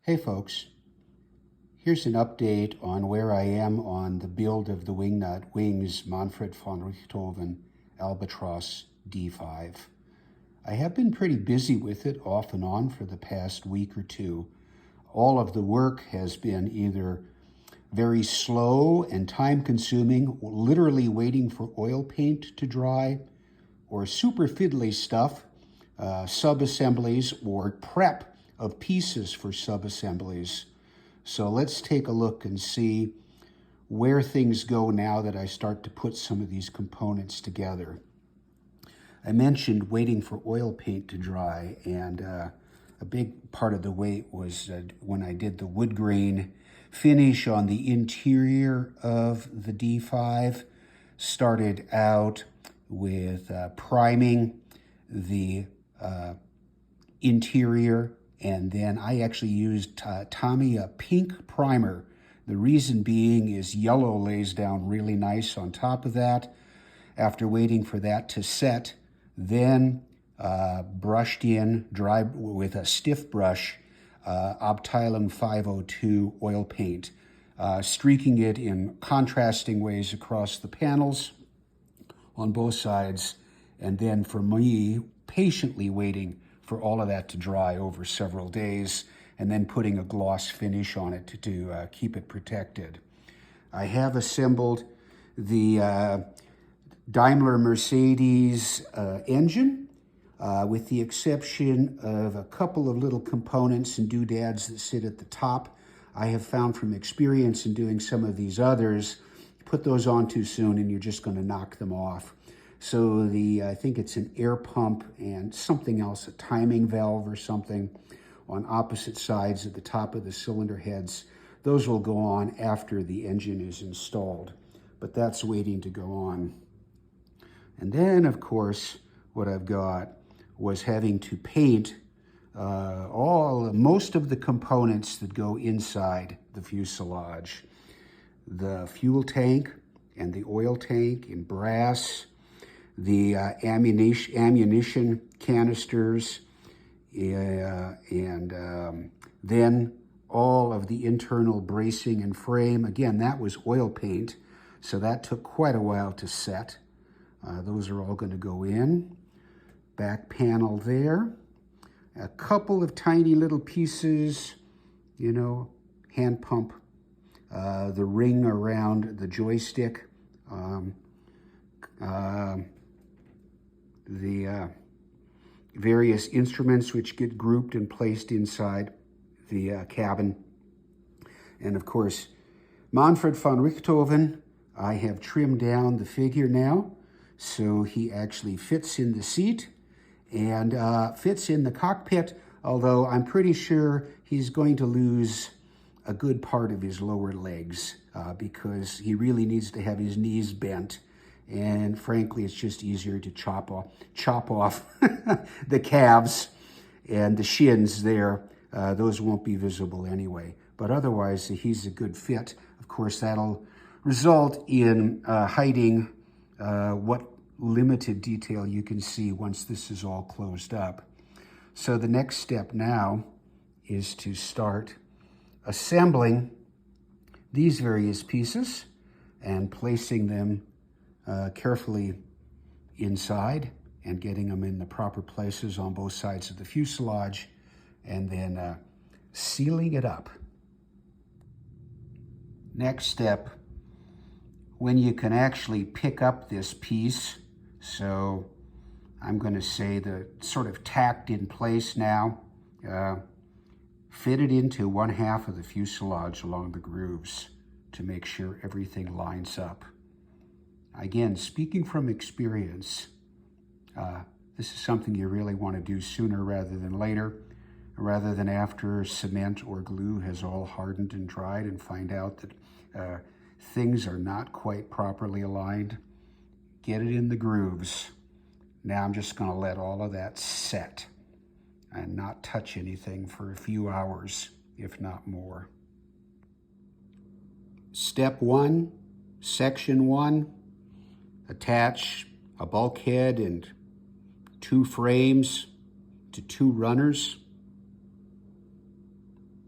Hey folks, here's an update on where I am on the build of the Wingnut Wings Manfred von Richthofen Albatros D5. I have been pretty busy with it off and on for the past week or two. All of the work has been either very slow and time-consuming, literally waiting for oil paint to dry, or super fiddly stuff, sub-assemblies or prep of pieces for sub-assemblies. So let's take a look and see where things go now that I start to put some of these components together. I mentioned waiting for oil paint to dry, and a big part of the wait was when I did the wood grain finish on the interior of the D5. Started out with priming the interior, and then I actually used Tamiya pink primer. The reason being is yellow lays down really nice on top of that. After waiting for that to set, then brushed in dry with a stiff brush Abteilung 502 oil paint, streaking it in contrasting ways across the panels on both sides, and then for me, patiently waiting for all of that to dry over several days, and then putting a gloss finish on it to keep it protected. I have assembled the Daimler Mercedes engine, with the exception of a couple of little components and doodads that sit at the top. I have found from experience in doing some of these others, put those on too soon and you're just going to knock them off. So I think it's an air pump and something else, a timing valve or something, on opposite sides at the top of the cylinder heads. Those will go on after the engine is installed, but that's waiting to go on. And then, of course, what I've got was having to paint most of the components that go inside the fuselage. The fuel tank and the oil tank in brass, the ammunition canisters, and then all of the internal bracing and frame. Again, that was oil paint, so that took quite a while to set. Those are all going to go in. Back panel there. A couple of tiny little pieces, hand pump, the ring around the joystick, the various instruments which get grouped and placed inside the cabin. And of course, Manfred von Richthofen, I have trimmed down the figure now, so he actually fits in the seat and fits in the cockpit, although I'm pretty sure he's going to lose a good part of his lower legs because he really needs to have his knees bent. And frankly, it's just easier to chop off the calves and the shins there. Those won't be visible anyway. But otherwise, he's a good fit. Of course, that'll result in hiding what limited detail you can see once this is all closed up. So the next step now is to start assembling these various pieces and placing them carefully inside and getting them in the proper places on both sides of the fuselage, and then sealing it up. Next step, when you can actually pick up this piece, so I'm going to say the sort of tacked in place now, fit it into one half of the fuselage along the grooves to make sure everything lines up. Again, speaking from experience, this is something you really want to do sooner rather than later, rather than after cement or glue has all hardened and dried and find out that things are not quite properly aligned. Get it in the grooves. Now I'm just going to let all of that set and not touch anything for a few hours, if not more. Step 1, section 1, attach a bulkhead and 2 frames to 2 runners.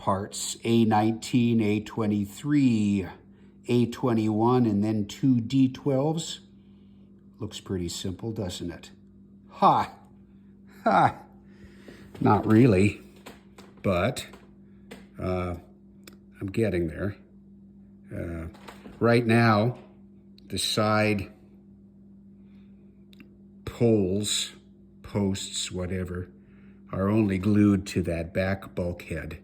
parts, A19, A23, A21, and then 2 D12s. Looks pretty simple, doesn't it? Ha! Ha! Not really, but I'm getting there. Right now, the side poles, posts, whatever, are only glued to that back bulkhead.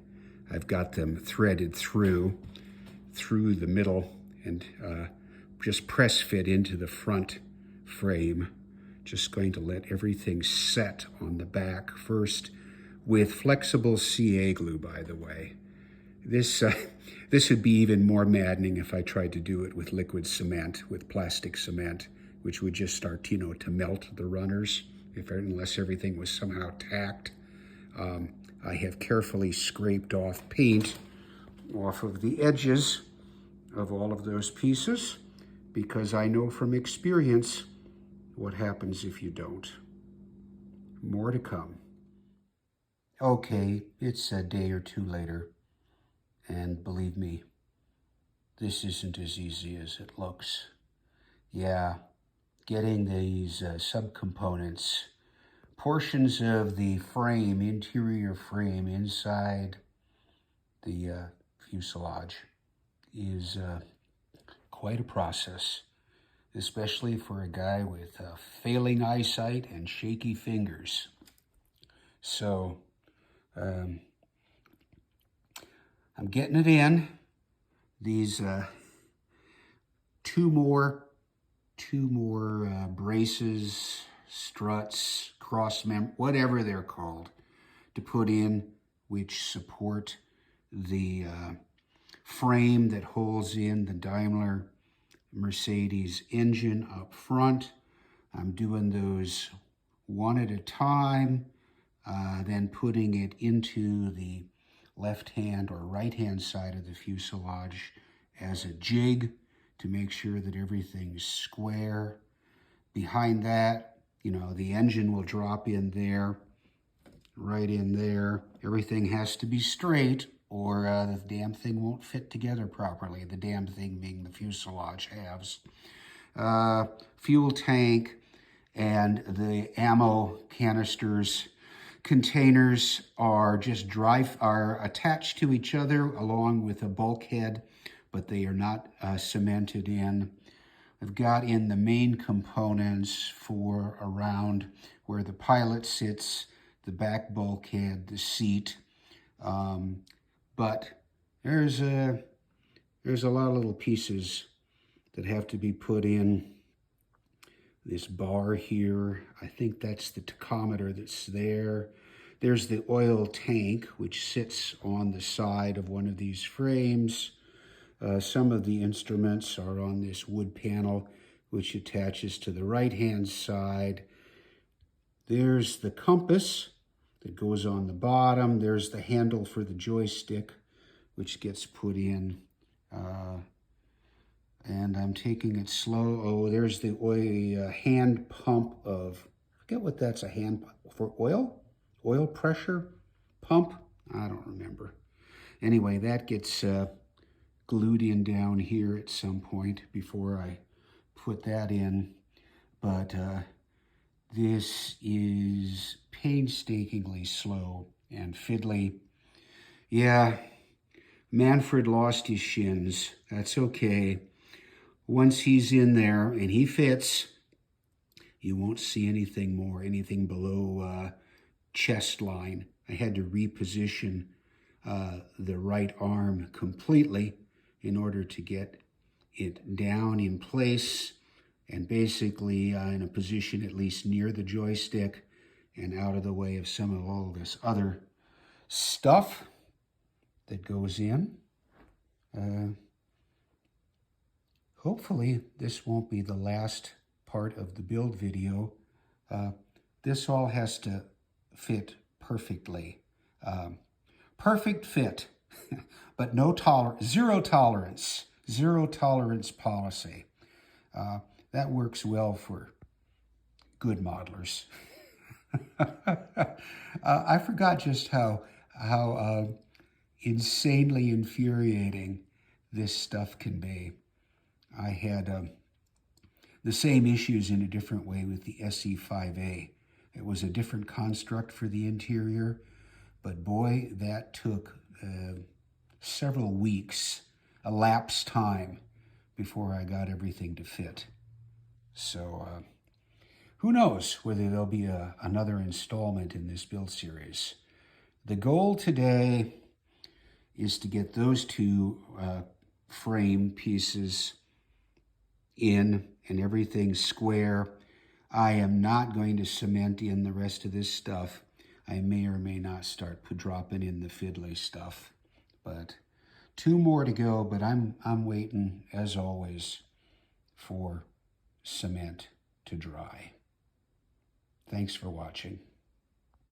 I've got them threaded through the middle and just press fit into the front frame. Just going to let everything set on the back first with flexible CA glue, by the way. This would be even more maddening if I tried to do it with liquid cement, with plastic cement, which would just start, to melt the runners unless everything was somehow tacked. I have carefully scraped off paint off of the edges of all of those pieces because I know from experience what happens if you don't. More to come. Okay, it's a day or two later, and believe me, this isn't as easy as it looks. Yeah, getting these subcomponents, portions of the frame, interior frame inside the fuselage is quite a process, especially for a guy with failing eyesight and shaky fingers. So, I'm getting it in. These two more braces, struts, whatever they're called, to put in, which support the frame that holds in the Daimler Mercedes engine up front. I'm doing those one at a time, then putting it into the left-hand or right-hand side of the fuselage as a jig to make sure that everything's square. Behind that, the engine will drop in there, right in there. Everything has to be straight or the damn thing won't fit together properly. The damn thing being the fuselage halves. Fuel tank and the ammo canisters containers are attached to each other along with a bulkhead, but they are not cemented in. I've got in the main components for around where the pilot sits, the back bulkhead, the seat, but there's a lot of little pieces that have to be put in. This bar here, I think that's the tachometer that's there. There's the oil tank, which sits on the side of one of these frames. Some of the instruments are on this wood panel, which attaches to the right-hand side. There's the compass that goes on the bottom. There's the handle for the joystick, which gets put in. And I'm taking it slow. Oh, there's the hand pump of, I forget what that's a hand pump for, oil pressure pump? I don't remember. Anyway, that gets glued in down here at some point before I put that in. But this is painstakingly slow and fiddly. Yeah, Manfred lost his shins. That's okay. Once he's in there and he fits, you won't see anything below chest line. I had to reposition the right arm completely in order to get it down in place and basically in a position at least near the joystick and out of the way of some of all this other stuff that goes in. Hopefully this won't be the last part of the build video. This all has to fit perfectly. Perfect fit, but zero tolerance policy. That works well for good modelers. I forgot just how insanely infuriating this stuff can be. I had the same issues in a different way with the SE5A. It was a different construct for the interior, but boy, that took several weeks, elapsed time, before I got everything to fit. So who knows whether there'll be another installment in this build series. The goal today is to get those two frame pieces in and everything square. I am not going to cement in the rest of this stuff. I may or may not start dropping in the fiddly stuff. But 2 more to go, but I'm waiting, as always, for cement to dry. Thanks for watching.